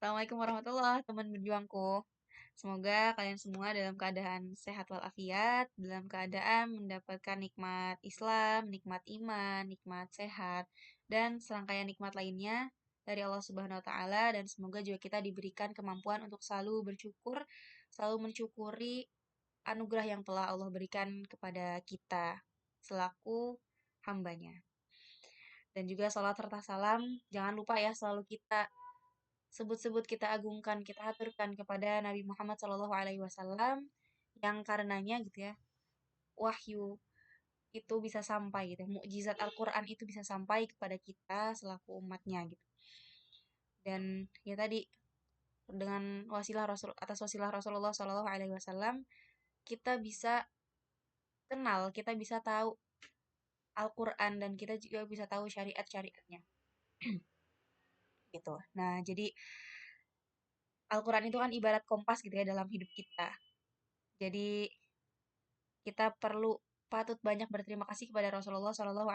Assalamualaikum warahmatullahi teman berjuangku. Semoga kalian semua dalam keadaan sehat walafiat, dalam keadaan mendapatkan nikmat Islam, nikmat iman, nikmat sehat, dan serangkaian nikmat lainnya dari Allah Subhanahu wa taala dan semoga juga kita diberikan kemampuan untuk selalu bersyukur, selalu mensyukuri anugerah yang telah Allah berikan kepada kita selaku hambanya. Dan juga salat serta salam, jangan lupa ya selalu kita sebut-sebut, kita agungkan, kita aturkan kepada Nabi Muhammad SAW yang karenanya gitu ya, wahyu itu bisa sampai gitu, ya, mukjizat Al-Quran itu bisa sampai kepada kita selaku umatnya gitu. Dan ya tadi dengan atas wasilah Rasulullah SAW kita bisa kenal, kita bisa tahu Al-Quran dan kita juga bisa tahu syariat-syariatnya gitu. Nah, jadi Al-Quran itu kan ibarat kompas gitu ya dalam hidup kita. Jadi kita patut banyak berterima kasih kepada Rasulullah SAW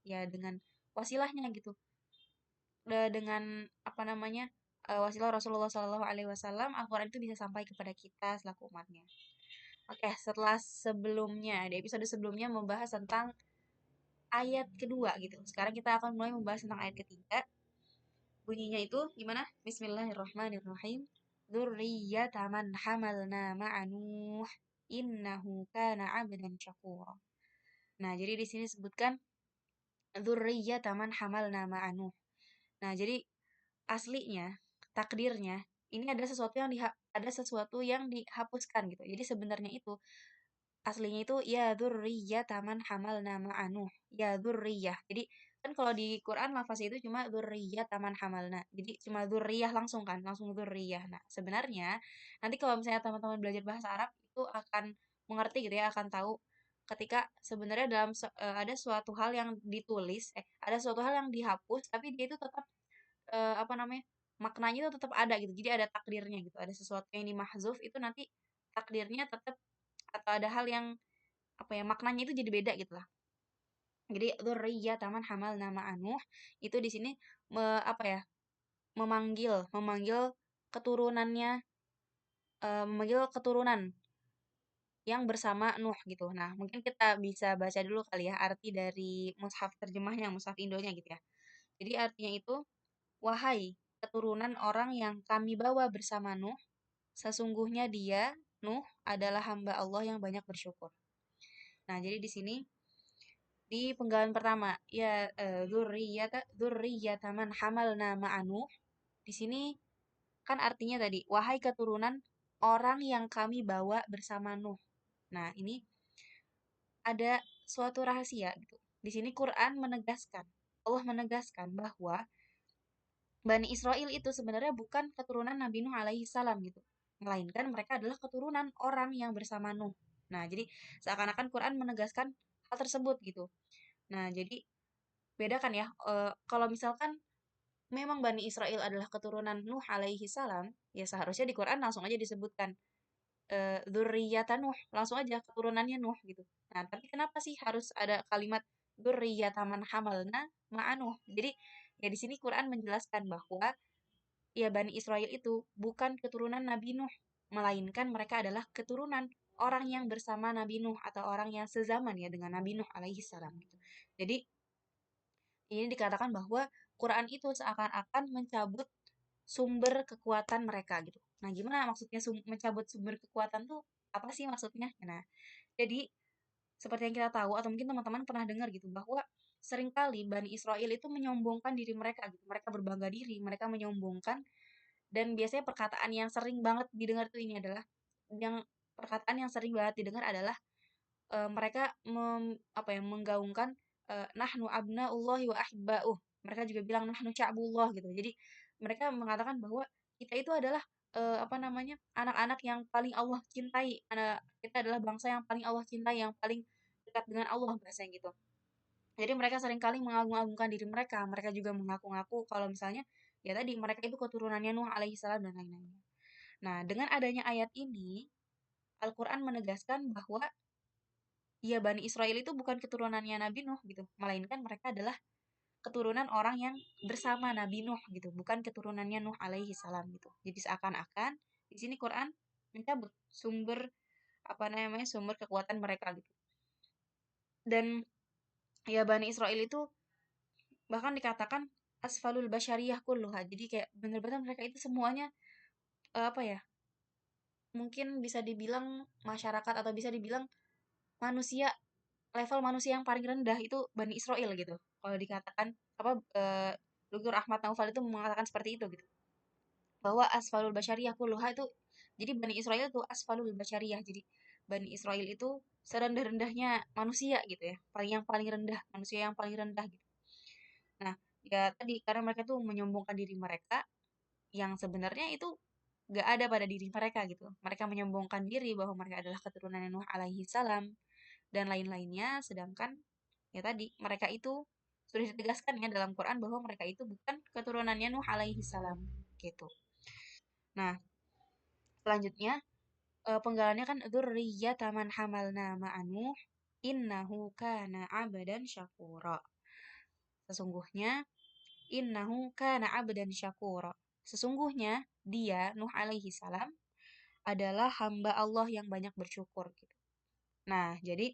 ya dengan wasilahnya gitu. Dengan apa namanya? Wasilah Rasulullah SAW Al-Qur'an itu bisa sampai kepada kita selaku umatnya. Oke, setelah sebelumnya di episode sebelumnya membahas tentang ayat kedua gitu. Sekarang kita akan mulai membahas tentang ayat ketiga. Bunyinya itu gimana? Bismillahirrahmanirrahim. Dzurriyyatan man hamalna ma'a Nuh innahu kana 'abdan syakura. Nah, jadi di sini disebutkan dzurriyyatan man hamalna ma'a Nuh. Nah, jadi aslinya, takdirnya, ini ada sesuatu yang dihapuskan gitu. Jadi sebenarnya itu aslinya itu ya dzurriyyatan man hamalna ma'a Nuh. Ya dzurriyyah. Jadi kan kalau di Quran lafaznya itu cuma dzurriyyatan man hamalna. Jadi cuma dzurriyyah langsung kan, langsung dzurriyyah. Nah, sebenarnya nanti kalau misalnya teman-teman belajar bahasa Arab itu akan mengerti gitu ya, akan tahu ketika sebenarnya ada suatu hal yang ada suatu hal yang dihapus tapi dia itu tetap apa namanya? Maknanya itu tetap ada gitu. Jadi ada takdirnya gitu. Ada sesuatu yang dimahzuf itu nanti takdirnya tetap atau ada hal yang apa ya maknanya itu jadi beda gitu lah. Jadi dzurriyyatan man hamalna ma'a Nuh itu di sini apa ya? Memanggil keturunannya memanggil keturunan yang bersama Nuh gitu. Nah, mungkin kita bisa baca dulu kali ya arti dari mushaf terjemahnya, mushaf Indonya gitu ya. Jadi artinya itu, wahai keturunan orang yang kami bawa bersama Nuh, sesungguhnya dia, Nuh, adalah hamba Allah yang banyak bersyukur. Nah, jadi di sini di penggalan pertama, ya dzurriyyata man hamalna ma'a Nuh. Di sini kan artinya tadi, wahai keturunan orang yang kami bawa bersama Nuh. Nah, ini ada suatu rahasia gitu. Di sini Quran menegaskan, Allah menegaskan bahwa Bani Israel itu sebenarnya bukan keturunan Nabi Nuh alaihi salam gitu. Melainkan mereka adalah keturunan orang yang bersama Nuh. Nah, jadi seakan-akan Quran menegaskan hal tersebut gitu. Nah, jadi bedakan ya, kalau misalkan memang Bani Israel adalah keturunan Nuh alaihi salam, ya seharusnya di Quran langsung aja disebutkan dzurriyyatan Nuh, langsung aja keturunannya Nuh gitu. Nah, tapi kenapa sih harus ada kalimat dzurriyyatan man hamalna ma'a Nuh? Jadi ya di sini Quran menjelaskan bahwa ya Bani Israil itu bukan keturunan Nabi Nuh, melainkan mereka adalah keturunan orang yang bersama Nabi Nuh atau orang yang sezaman ya dengan Nabi Nuh alaihi salam gitu. Jadi ini dikatakan bahwa Quran itu seakan-akan mencabut sumber kekuatan mereka gitu. Nah, gimana maksudnya mencabut sumber kekuatan tuh apa sih maksudnya? Nah, jadi seperti yang kita tahu atau mungkin teman-teman pernah dengar gitu bahwa seringkali Bani Israel itu menyombongkan diri mereka gitu. Mereka berbangga diri, mereka menyombongkan dan biasanya perkataan yang sering banget didengar tuh ini adalah perkataan yang sering banget didengar adalah mereka menggaungkan nahnu abnaullahi wa ahibba'uh. Mereka juga bilang nahnu sya'bullah gitu. Jadi mereka mengatakan bahwa kita itu adalah apa namanya? Anak-anak yang paling Allah cintai. Kita adalah bangsa yang paling Allah cintai, yang paling dekat dengan Allah bahasanya gitu. Jadi mereka seringkali mengagung-agungkan diri mereka. Mereka juga mengaku-ngaku kalau misalnya ya tadi mereka itu keturunannya Nuh alaihi salam dan lain-lainnya. Nah, dengan adanya ayat ini, Al-Quran menegaskan bahwa ya Bani Israel itu bukan keturunannya Nabi Nuh gitu, melainkan mereka adalah keturunan orang yang bersama Nabi Nuh gitu, bukan keturunannya Nuh alaihi salam gitu. Jadi seakan-akan di sini Quran mencabut sumber apa namanya sumber kekuatan mereka gitu. Dan ya Bani Israel itu bahkan dikatakan asfalul basyariyah kulluha. Jadi kayak bener-bener mereka itu semuanya apa ya? Mungkin bisa dibilang masyarakat atau bisa dibilang manusia level manusia yang paling rendah itu Bani Israel gitu. Kalau dikatakan apa Dr. Ahmad Naufal itu mengatakan seperti itu gitu. Bahwa asfalul basyariyah kulluha itu jadi Bani Israel itu asfalul basyariyah. Jadi Bani Israel itu serendah-rendahnya manusia gitu ya. Paling rendah, manusia yang paling rendah gitu. Nah, ya tadi karena mereka tuh menyombongkan diri mereka yang sebenarnya itu gak ada pada diri mereka gitu. Mereka menyombongkan diri bahwa mereka adalah keturunan Nuh alaihi salam dan lain-lainnya, sedangkan ya tadi mereka itu sudah ditegaskan ya dalam Quran bahwa mereka itu bukan keturunannya Nuh alaihi salam gitu. Nah, selanjutnya penggalannya kan dzurriyyata man hamalna ma'a Nuh innahu kana 'abdan syakura. Sesungguhnya innahu kana 'abdan syakura. Sesungguhnya dia Nuh alaihi salam adalah hamba Allah yang banyak bersyukur gitu. Nah, jadi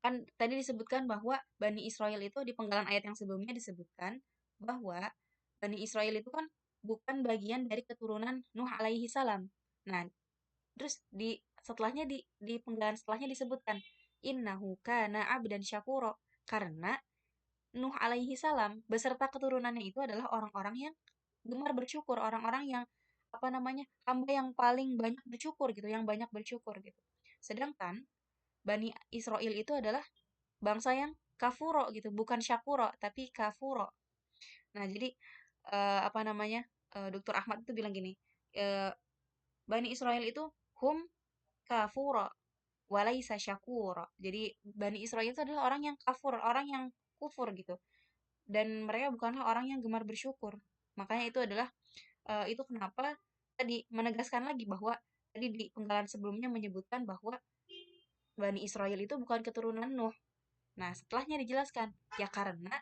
kan tadi disebutkan bahwa Bani Israel itu di penggalan ayat yang sebelumnya disebutkan bahwa Bani Israel itu kan bukan bagian dari keturunan Nuh alaihi salam. Nah, terus setelahnya di penggalan setelahnya disebutkan innahu kana abdan syakuro karena Nuh alaihi salam beserta keturunannya itu adalah orang-orang yang gemar bersyukur, orang-orang yang apa namanya? Hamba yang paling banyak bersyukur gitu, yang banyak bersyukur gitu. Sedangkan Bani Israel itu adalah bangsa yang kafuro gitu, bukan syakuro, tapi kafuro. Nah, jadi apa namanya? Dr. Ahmad itu bilang gini, eh, Bani Israel itu hum kafuro walaisa syakuro. Jadi Bani Israel itu adalah orang yang kafur, orang yang kufur gitu. Dan mereka bukanlah orang yang gemar bersyukur. Makanya itu adalah itu kenapa tadi menegaskan lagi bahwa tadi di penggalan sebelumnya menyebutkan bahwa Bani Israel itu bukan keturunan Nuh. Nah, setelahnya dijelaskan, ya karena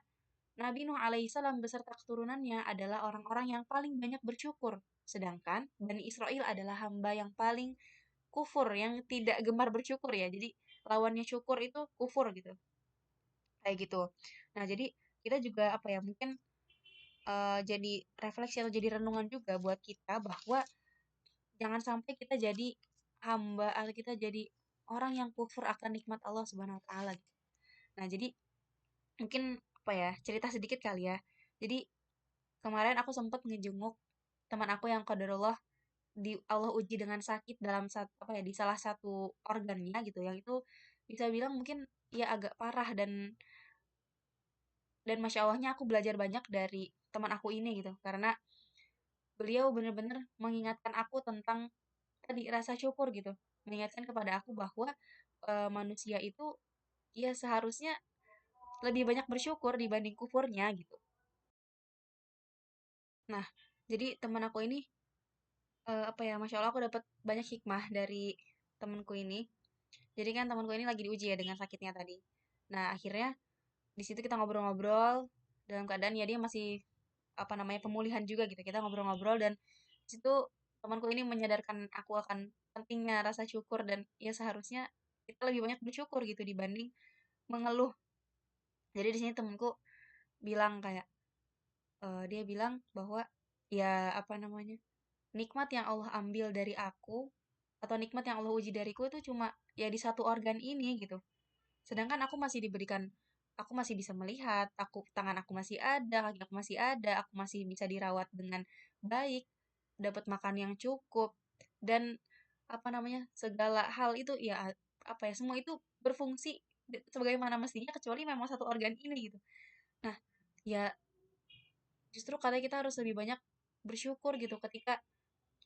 Nabi Nuh alaihissalam beserta keturunannya adalah orang-orang yang paling banyak bersyukur. Sedangkan Bani Israel adalah hamba yang paling kufur, yang tidak gemar bersyukur ya. Jadi lawannya syukur itu kufur gitu. Kayak gitu. Nah, jadi kita juga apa ya, mungkin jadi refleksi atau jadi renungan juga buat kita bahwa jangan sampai kita jadi hamba atau kita jadi orang yang kufur akan nikmat Allah Subhanahu wa taala gitu. Nah, jadi mungkin apa ya, cerita sedikit kali ya. Jadi kemarin aku sempat ngejenguk teman aku yang qadarullah di Allah uji dengan sakit dalam satu apa ya di salah satu organnya gitu yang itu bisa bilang mungkin ya agak parah dan masya Allahnya aku belajar banyak dari teman aku ini gitu karena beliau benar-benar mengingatkan aku tentang tadi rasa syukur gitu mengingatkan kepada aku bahwa manusia itu ya seharusnya lebih banyak bersyukur dibanding kufurnya gitu. Nah, jadi teman aku ini apa ya, masya Allah aku dapat banyak hikmah dari temanku ini. Jadi kan temanku ini lagi diuji ya dengan sakitnya tadi. Nah, akhirnya di situ kita ngobrol-ngobrol dalam keadaan ya dia masih apa namanya pemulihan juga gitu. Kita ngobrol-ngobrol dan di situ temanku ini menyadarkan aku akan pentingnya rasa syukur dan ya seharusnya kita lebih banyak bersyukur gitu dibanding mengeluh. Jadi di sini temanku bilang kayak dia bilang bahwa ya apa namanya nikmat yang Allah ambil dari aku atau nikmat yang Allah uji dariku itu cuma ya di satu organ ini gitu. Sedangkan aku masih bisa melihat, tangan aku masih ada, kaki aku masih ada, aku masih bisa dirawat dengan baik, dapat makan yang cukup dan apa namanya segala hal itu ya apa ya semua itu berfungsi sebagaimana mestinya kecuali memang satu organ ini gitu. Nah, ya justru katanya kita harus lebih banyak bersyukur gitu ketika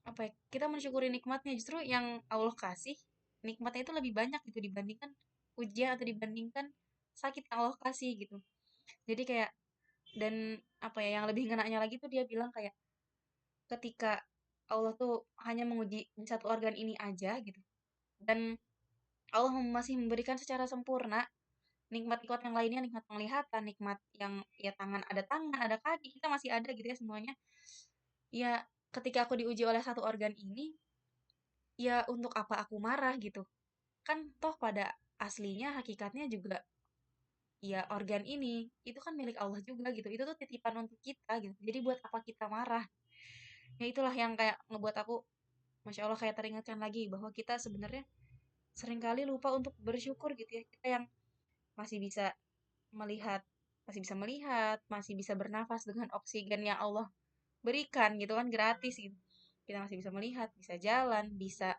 apa ya, kita mensyukuri nikmatnya justru yang Allah kasih nikmatnya itu lebih banyak gitu dibandingkan ujian atau dibandingkan sakit yang Allah kasih gitu. Jadi kayak dan apa ya yang lebih ngenanya lagi tuh dia bilang kayak ketika Allah tuh hanya menguji di satu organ ini aja gitu dan Allah masih memberikan secara sempurna nikmat-nikmat yang lainnya, nikmat penglihatan, nikmat yang ya tangan, ada kaki, kita masih ada gitu ya semuanya. Ya, ketika aku diuji oleh satu organ ini, ya untuk apa aku marah gitu? Kan toh pada aslinya hakikatnya juga ya organ ini itu kan milik Allah juga gitu. Itu tuh titipan untuk kita gitu. Jadi buat apa kita marah? Ya itulah yang kayak ngebuat aku Masya Allah kayak teringatkan lagi bahwa kita sebenarnya seringkali lupa untuk bersyukur gitu ya. Kita yang masih bisa melihat, masih bisa bernafas dengan oksigen yang Allah berikan gitu kan gratis gitu. Kita masih bisa melihat, bisa jalan, bisa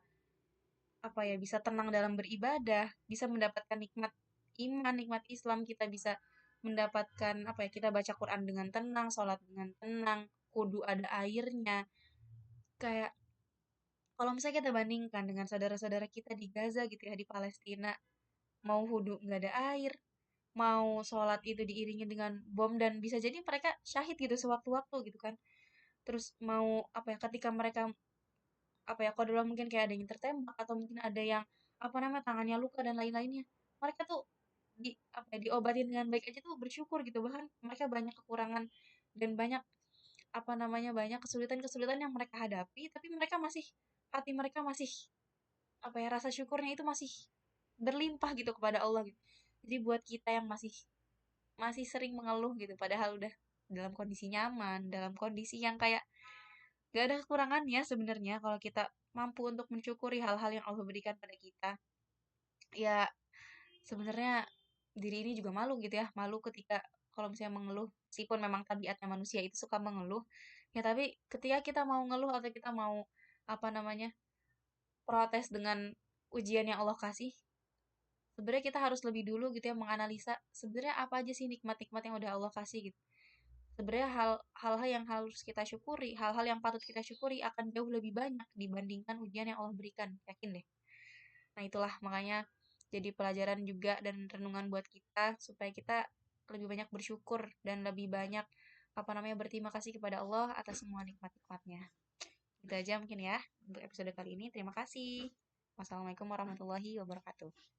apa ya, bisa tenang dalam beribadah, bisa mendapatkan nikmat iman, nikmat Islam, kita bisa mendapatkan apa ya, kita baca Quran dengan tenang, sholat dengan tenang, kudu ada airnya. Kayak kalau misalnya kita bandingkan dengan saudara-saudara kita di Gaza gitu ya, di Palestina, mau wudhu nggak ada air, mau sholat itu diiringi dengan bom dan bisa jadi mereka syahid gitu sewaktu-waktu gitu kan. Terus mau apa ya, ketika mereka apa ya, kalau mungkin kayak ada yang tertembak atau mungkin ada yang apa namanya tangannya luka dan lain-lainnya. Mereka tuh di apa ya, diobatin dengan baik aja tuh bersyukur gitu. Bahkan mereka banyak kekurangan dan banyak apa namanya banyak kesulitan-kesulitan yang mereka hadapi, tapi mereka masih hati mereka masih apa ya rasa syukurnya itu masih berlimpah gitu kepada Allah gitu. Jadi buat kita yang masih masih sering mengeluh gitu, padahal udah dalam kondisi nyaman, dalam kondisi yang kayak gak ada kekurangannya sebenarnya kalau kita mampu untuk mensyukuri hal-hal yang Allah berikan pada kita. Ya, sebenarnya diri ini juga malu gitu ya, malu ketika kalau misalnya mengeluh, meskipun memang tabiatnya manusia itu suka mengeluh, ya tapi ketika kita mau ngeluh atau kita mau apa namanya protes dengan ujian yang Allah kasih, sebenarnya kita harus lebih dulu gitu ya menganalisa sebenarnya apa aja sih nikmat-nikmat yang udah Allah kasih gitu. Sebenarnya hal-hal yang harus kita syukuri, hal-hal yang patut kita syukuri akan jauh lebih banyak dibandingkan ujian yang Allah berikan. Yakin deh. Nah, itulah makanya jadi pelajaran juga dan renungan buat kita supaya kita lebih banyak bersyukur dan lebih banyak apa namanya berterima kasih kepada Allah atas semua nikmat-nikmatnya. Itu aja mungkin ya untuk episode kali ini. Terima kasih. Wassalamualaikum warahmatullahi wabarakatuh.